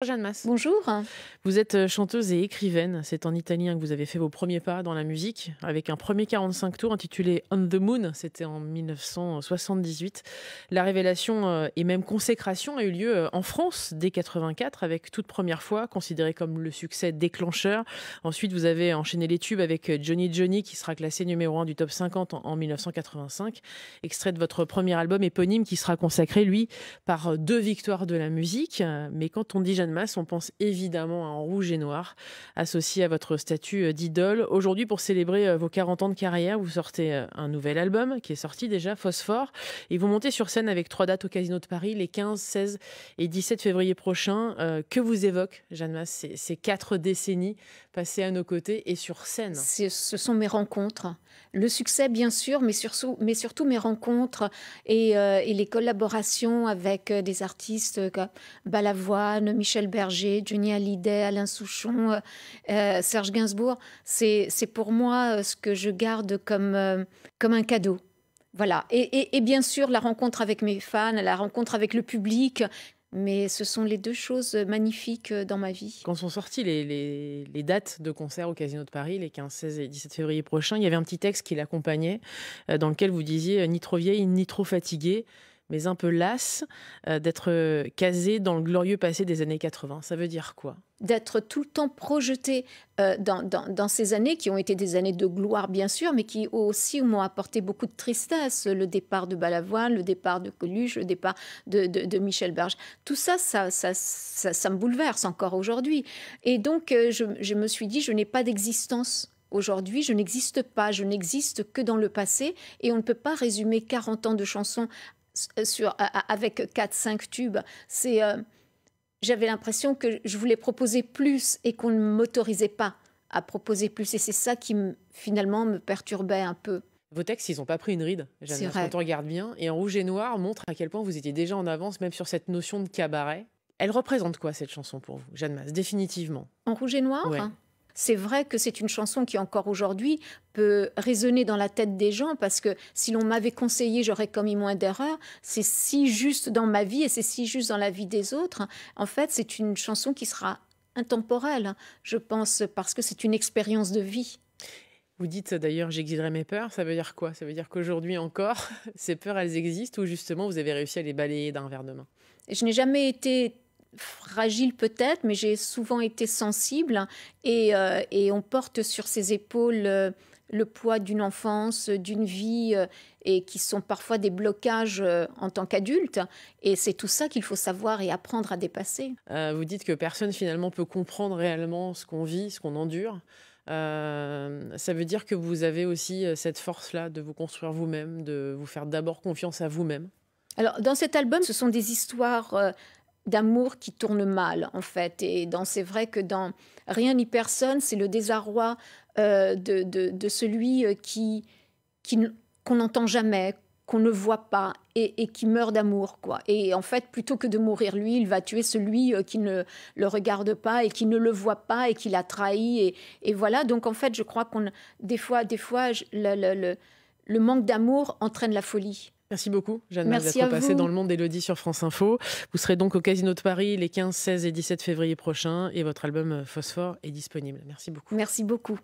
Jeanne Mas. Bonjour. Vous êtes chanteuse et écrivaine. C'est en italien que vous avez fait vos premiers pas dans la musique, avec un premier 45 tours intitulé On the Moon. C'était en 1978. La révélation et même consécration a eu lieu en France dès 84, avec toute première fois, considéré comme le succès déclencheur. Ensuite, vous avez enchaîné les tubes avec Johnny Johnny, qui sera classé numéro 1 du top 50 en 1985. Extrait de votre premier album éponyme, qui sera consacré, lui, par 2 victoires de la musique. Mais quand on dit Jeanne Mas, on pense évidemment à En rouge et noir, associé à votre statut d'idole. Aujourd'hui, pour célébrer vos 40 ans de carrière, vous sortez un nouvel album qui est sorti déjà, Phosphore, et vous montez sur scène avec 3 dates au Casino de Paris, les 15, 16 et 17 février prochains. Que vous évoque, Jeanne Mas, ces 4 décennies passées à nos côtés et sur scène? Ce sont mes rencontres. Le succès, bien sûr, mais surtout mes rencontres et les collaborations avec des artistes comme Balavoine, Michel Berger, Johnny Hallyday, Alain Souchon, Serge Gainsbourg. C'est pour moi ce que je garde comme un cadeau. Voilà. Et bien sûr, la rencontre avec mes fans, la rencontre avec le public. Mais ce sont les 2 choses magnifiques dans ma vie. Quand sont sorties les dates de concert au Casino de Paris, les 15, 16 et 17 février prochains, il y avait un petit texte qui l'accompagnait, dans lequel vous disiez ni trop vieille, ni trop fatiguée, mais un peu lasse d'être casée dans le glorieux passé des années 80. Ça veut dire quoi? D'être tout le temps projeté dans ces années qui ont été des années de gloire, bien sûr, mais qui aussi m'ont apporté beaucoup de tristesse. Le départ de Balavoine, le départ de Coluche, le départ de Michel Berger. Tout ça, ça me bouleverse encore aujourd'hui. Et donc, je me suis dit, je n'ai pas d'existence. Aujourd'hui, je n'existe pas, je n'existe que dans le passé. Et on ne peut pas résumer 40 ans de chansons avec 4-5 tubes. J'avais l'impression que je voulais proposer plus et qu'on ne m'autorisait pas à proposer plus. Et c'est ça qui, finalement, me perturbait un peu. Vos textes, ils n'ont pas pris une ride, Jeanne Mas, quand on regarde bien. Et En rouge et noir montre à quel point vous étiez déjà en avance, même sur cette notion de cabaret. Elle représente quoi, cette chanson, pour vous, Jeanne Mas, définitivement? En rouge et noir, ouais. C'est vrai que c'est une chanson qui, encore aujourd'hui, peut résonner dans la tête des gens, parce que si l'on m'avait conseillé, j'aurais commis moins d'erreurs. C'est si juste dans ma vie et c'est si juste dans la vie des autres. En fait, c'est une chanson qui sera intemporelle, je pense, parce que c'est une expérience de vie. Vous dites d'ailleurs j'exilerai mes peurs, ça veut dire quoi? Ça veut dire qu'aujourd'hui encore, ces peurs, elles existent, ou justement vous avez réussi à les balayer d'un revers de main? Je n'ai jamais été fragile peut-être, mais j'ai souvent été sensible et on porte sur ses épaules le poids d'une enfance, d'une vie et qui sont parfois des blocages en tant qu'adulte. Et c'est tout ça qu'il faut savoir et apprendre à dépasser. Vous dites que personne finalement peut comprendre réellement ce qu'on vit, ce qu'on endure. Ça veut dire que vous avez aussi cette force-là de vous construire vous-même, de vous faire d'abord confiance à vous-même? Alors, dans cet album, ce sont des histoires d'amour qui tournent mal, en fait. Et c'est vrai que dans Rien ni personne, c'est le désarroi de celui qu'on n'entend jamais, qu'on ne voit pas et qui meurt d'amour, quoi. Et en fait, plutôt que de mourir lui, il va tuer celui qui ne le regarde pas et qui ne le voit pas et qui l'a trahi. Et voilà, donc en fait, je crois des fois, le manque d'amour entraîne la folie. Merci beaucoup, Jeanne Mas, Merci d'être à passée vous. dans le monde d'Élodie sur France Info. Vous serez donc au Casino de Paris les 15, 16 et 17 février prochains, et votre album Phosphore est disponible. Merci beaucoup. Merci beaucoup.